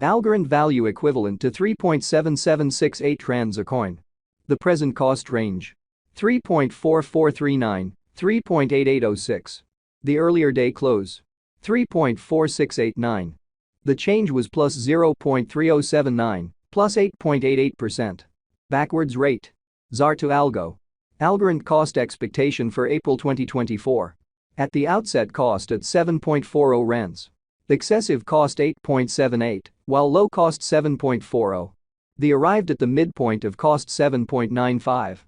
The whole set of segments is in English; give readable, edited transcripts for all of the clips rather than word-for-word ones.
Algorand value equivalent to 3.7768 rands a coin. The present cost range: 3.4439, 3.8806. The earlier day close: 3.4689. The change was plus 0.3079, plus 8.88%. Backwards rate: ZAR to Algo. Algorand cost expectation for April 2024. At the outset cost at 7.40 rands. Excessive cost 8.78, while low cost 7.40. The arrived at the midpoint of cost 7.95.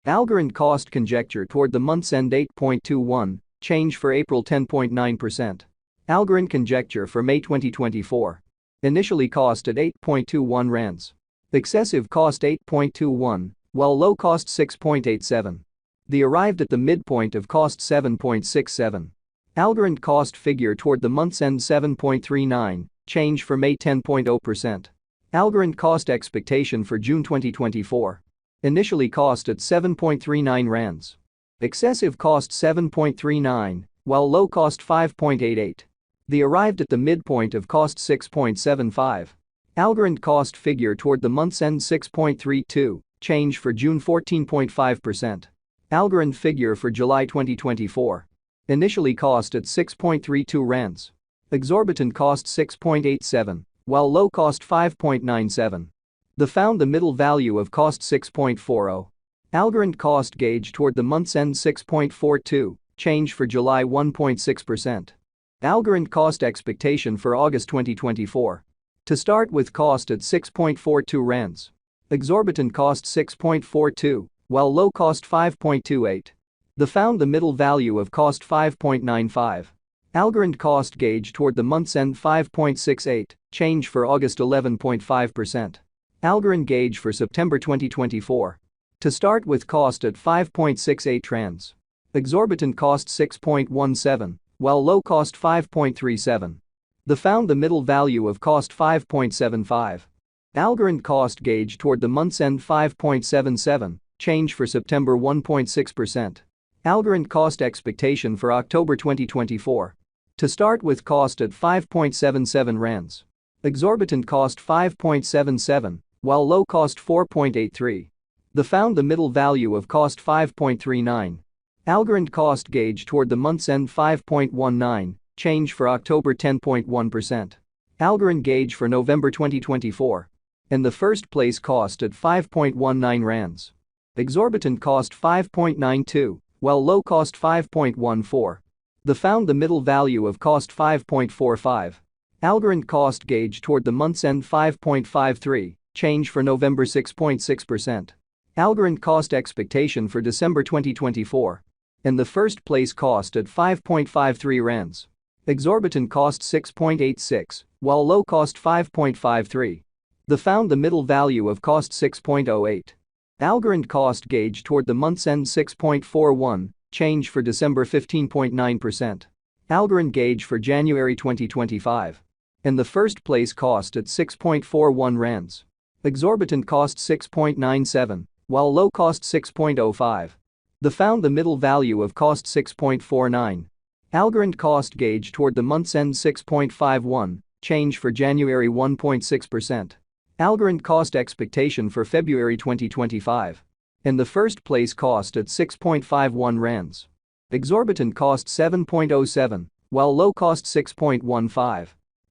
Algorand cost conjecture toward the month's end 8.21, change for April 10.9%. Algorand conjecture for May 2024. Initially cost at 8.21 rands. Excessive cost 8.21, while low cost 6.87. The arrived at the midpoint of cost 7.67. Algorand cost figure toward the month's end 7.39, change for May 10.0%. Algorand cost expectation for June 2024. Initially cost at 7.39 rands. Excessive cost 7.39, while low cost 5.88. The arrived at the midpoint of cost 6.75. Algorand cost figure toward the month's end 6.32, change for June 14.5%. Algorand figure for July 2024. Initially cost at 6.32 rands. Exorbitant cost 6.87, while low cost 5.97. The found the middle value of cost 6.40. Algorand cost gauge toward the month's end 6.42, change for July 1.6%. Algorand cost expectation for August 2024. To start with cost at 6.42 rands. Exorbitant cost 6.42, while low cost 5.28. The found the middle value of cost 5.95. Algorand cost gauge toward the month's end 5.68, change for August 11.5%. Algorand gauge for September 2024. To start with cost at 5.68 rands. Exorbitant cost 6.17, while low cost 5.37. The found the middle value of cost 5.75. Algorand cost gauge toward the month's end 5.77, change for September 1.6%. Algorand cost expectation for October 2024. To start with cost at 5.77 rands. Exorbitant cost 5.77, while low cost 4.83. The found the middle value of cost 5.39. Algorand cost gauge toward the month's end 5.19, change for October 10.1%. Algorand gauge for November 2024. In the first place cost at 5.19 rands. Exorbitant cost 5.92, while low cost 5.14. The found the middle value of cost 5.45. Algorand cost gauge toward the month's end 5.53, change for November 6.6%. Algorand cost expectation for December 2024. In the first place cost at 5.53 rands. Exorbitant cost 6.86, while low cost 5.53. The found the middle value of cost 6.08. Algorand cost gauge toward the month's end 6.41, change for December 15.9%. Algorand gauge for January 2025. In the first place cost at 6.41 rands. Exorbitant cost 6.97, while low cost 6.05. The found the middle value of cost 6.49. Algorand cost gauge toward the month's end 6.51, change for January 1.6%. Algorand cost expectation for February 2025. In the first place cost at 6.51 rands. Exorbitant cost 7.07, while low cost 6.15.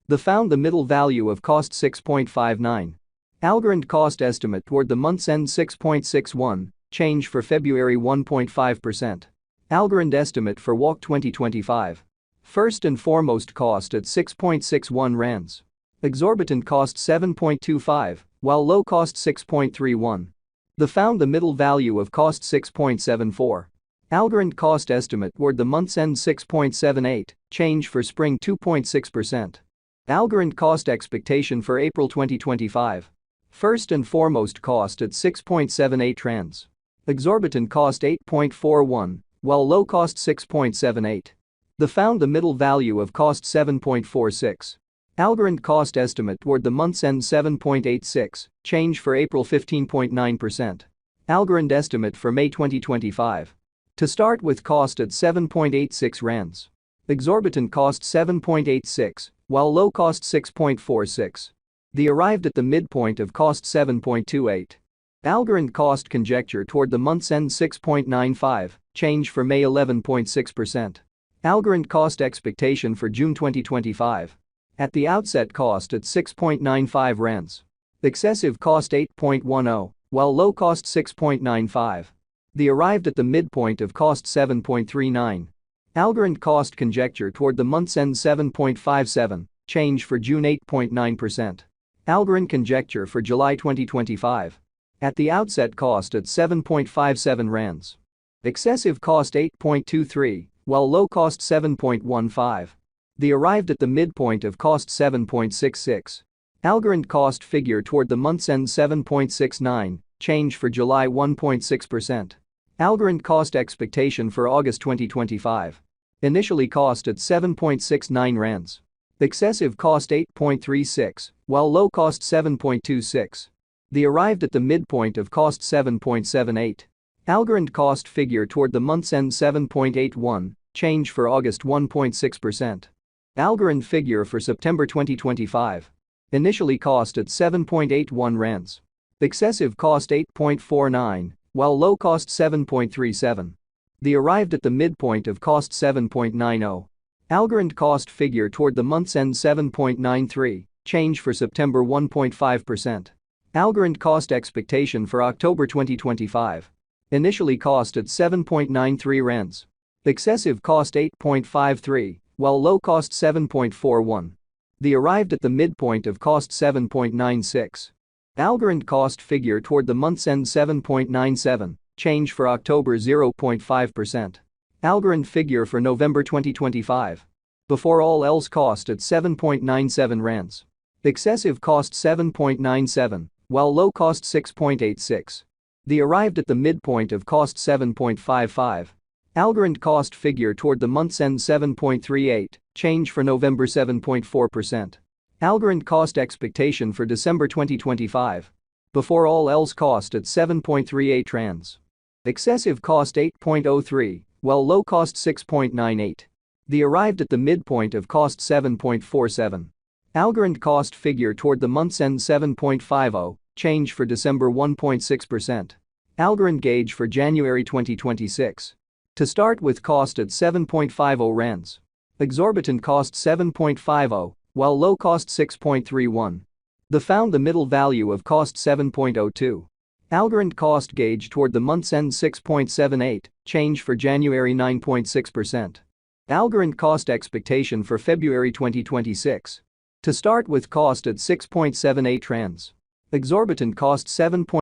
The found the middle value of cost 6.59. Algorand cost estimate toward the month's end 6.61, change for February 1.5%. Algorand estimate for WALK 2025. First and foremost cost at 6.61 rands. Exorbitant cost 7.25, while low cost 6.31. The found the middle value of cost 6.74. Algorand cost estimate toward the month's end 6.78, change for spring 2.6%. Algorand cost expectation for April 2025. First and foremost cost at 6.78 rands. Exorbitant cost 8.41, while low cost 6.78. The found the middle value of cost 7.46. Algorand cost estimate toward the month's end 7.86, change for April 15.9%. Algorand estimate for May 2025. To start with cost at 7.86 rands. Exorbitant cost 7.86, while low cost 6.46. They arrived at the midpoint of cost 7.28. Algorand cost conjecture toward the month's end 6.95, change for May 11.6%. Algorand cost expectation for June 2025. At the outset cost at 6.95 rands. Excessive cost 8.10, while low cost 6.95. They arrived at the midpoint of cost 7.39. Algorand cost conjecture toward the month's end 7.57, change for June 8.9%. Algorand conjecture for July 2025. At the outset cost at 7.57 rands. Excessive cost 8.23, while low cost 7.15. They arrived at the midpoint of cost 7.66. Algorand cost figure toward the month's end 7.69, change for July 1.6%. Algorand cost expectation for August 2025. Initially cost at 7.69 rands. Excessive cost 8.36, while low cost 7.26. They arrived at the midpoint of cost 7.78. Algorand cost figure toward the month's end 7.81, change for August 1.6%. Algorand figure for September 2025. Initially cost at 7.81 rands. Excessive cost 8.49, while low cost 7.37. They arrived at the midpoint of cost 7.90. Algorand cost figure toward the month's end 7.93, change for September 1.5%. Algorand cost expectation for October 2025. Initially cost at 7.93 rands. Excessive cost 8.53, while low cost 7.41. They arrived at the midpoint of cost 7.96. Algorand cost figure toward the month's end 7.97, change for October 0.5%. Algorand figure for November 2025. Before all else cost at 7.97 rands. Excessive cost 7.97, while low cost 6.86. They arrived at the midpoint of cost 7.55. Algorand cost figure toward the month's end 7.38, change for November 7.4%. Algorand cost expectation for December 2025. Before all else cost at 7.38 rands. Excessive cost 8.03, while low cost 6.98. They arrived at the midpoint of cost 7.47. Algorand cost figure toward the month's end 7.50, change for December 1.6%. Algorand gauge for January 2026. To start with cost at 7.50 rands. Exorbitant cost 7.50, while low cost 6.31. They found the middle value of cost 7.02. Algorand cost gauge toward the month's end 6.78, change for January 9.6%. Algorand cost expectation for February 2026. To start with cost at 6.78 rands. Exorbitant cost 7.